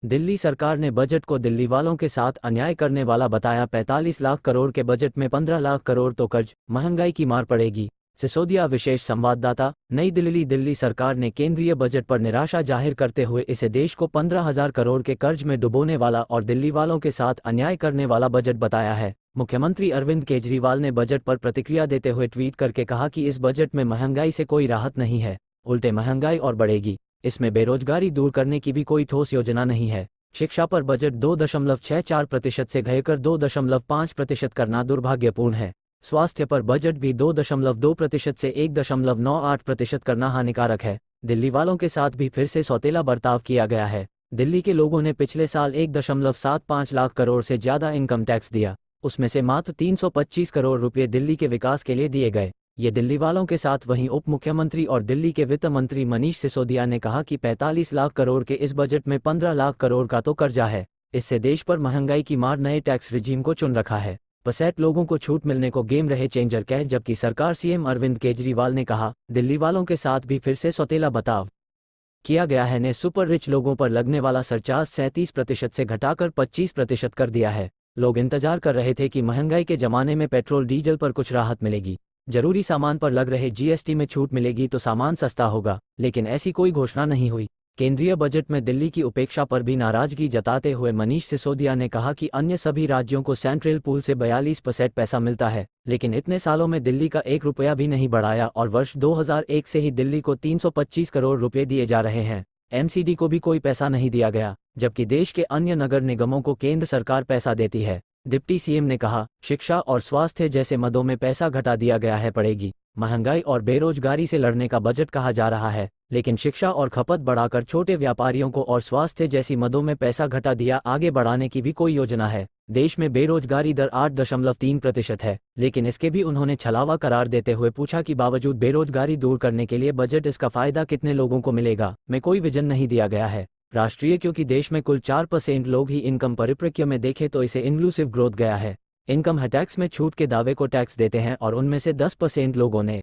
दिल्ली सरकार ने बजट को दिल्ली वालों के साथ अन्याय करने वाला बताया। 45 लाख करोड़ के बजट में 15 लाख करोड़ तो कर्ज, महंगाई की मार पड़ेगी। सिसोदिया विशेष संवाददाता, नई दिल्ली। दिल्ली सरकार ने केंद्रीय बजट पर निराशा जाहिर करते हुए इसे देश को 15,000 करोड़ के कर्ज में डुबोने वाला और दिल्ली वालों के साथ अन्याय करने वाला बजट बताया है। मुख्यमंत्री अरविंद केजरीवाल ने बजट पर प्रतिक्रिया देते हुए ट्वीट करके कहा कि इस बजट में महंगाई से कोई राहत नहीं है, उल्टे महंगाई और बढ़ेगी। इसमें बेरोजगारी दूर करने की भी कोई ठोस योजना नहीं है। शिक्षा पर बजट 2.64% से घटाकर 2.5% करना दुर्भाग्यपूर्ण है। स्वास्थ्य पर बजट भी 2.2% से 1.98% करना हानिकारक है। दिल्ली वालों के साथ भी फिर से सौतेला बर्ताव किया गया है। दिल्ली के लोगों ने पिछले साल 1.75 लाख करोड़ से ज़्यादा इनकम टैक्स दिया, उसमें से मात्र 325 करोड़ रुपये दिल्ली के विकास के लिए दिए गए। ये दिल्ली वालों के साथ। वहीं उप मुख्यमंत्री और दिल्ली के वित्त मंत्री मनीष सिसोदिया ने कहा कि 45 लाख करोड़ के इस बजट में 15 लाख करोड़ का तो कर्जा है। इससे देश पर महंगाई की मार नए टैक्स रिजीम को चुन रखा है। 65 लोगों को छूट मिलने को गेम रहे चेंजर कह। जबकि सरकार सीएम अरविंद केजरीवाल ने कहा, दिल्ली वालों के साथ भी फिर से सौतेला बर्ताव किया गया है। ने सुपर रिच लोगों पर लगने वाला सरचार्ज 37% से घटाकर 25% कर दिया है। लोग इंतजार कर रहे थे कि महंगाई के जमाने में पेट्रोल डीजल पर कुछ राहत मिलेगी, जरूरी सामान पर लग रहे जीएसटी में छूट मिलेगी तो सामान सस्ता होगा, लेकिन ऐसी कोई घोषणा नहीं हुई। केंद्रीय बजट में दिल्ली की उपेक्षा पर भी नाराजगी जताते हुए मनीष सिसोदिया ने कहा कि अन्य सभी राज्यों को सेंट्रल पूल से 42% पैसा मिलता है, लेकिन इतने सालों में दिल्ली का 1 रुपया भी नहीं बढ़ाया और वर्ष 2001 से ही दिल्ली को 325 करोड़ रुपए दिए जा रहे हैं। एमसीडी को भी कोई पैसा नहीं दिया गया, जबकि देश के अन्य नगर निगमों को केंद्र सरकार पैसा देती है। डिप्टी सीएम ने कहा, शिक्षा और स्वास्थ्य जैसे मदों में पैसा घटा दिया गया है। पड़ेगी महंगाई और बेरोजगारी से लड़ने का बजट कहा जा रहा है, लेकिन शिक्षा और खपत बढ़ाकर छोटे व्यापारियों को और स्वास्थ्य जैसी मदों में पैसा घटा दिया। आगे बढ़ाने की भी कोई योजना है। देश में बेरोजगारी दर 8.3% है, लेकिन इसके भी उन्होंने छलावा करार देते हुए पूछा कि बावजूद बेरोजगारी दूर करने के लिए बजट, इसका फायदा कितने लोगों को मिलेगा, में कोई विजन नहीं दिया गया है। राष्ट्रीय, क्योंकि देश में कुल 4% लोग ही इनकम परिप्रेक्ष्य में देखें तो इसे इंक्लूसिव ग्रोथ गया है। इनकम टैक्स में छूट के दावे को टैक्स देते हैं और उनमें से 10% लोगों ने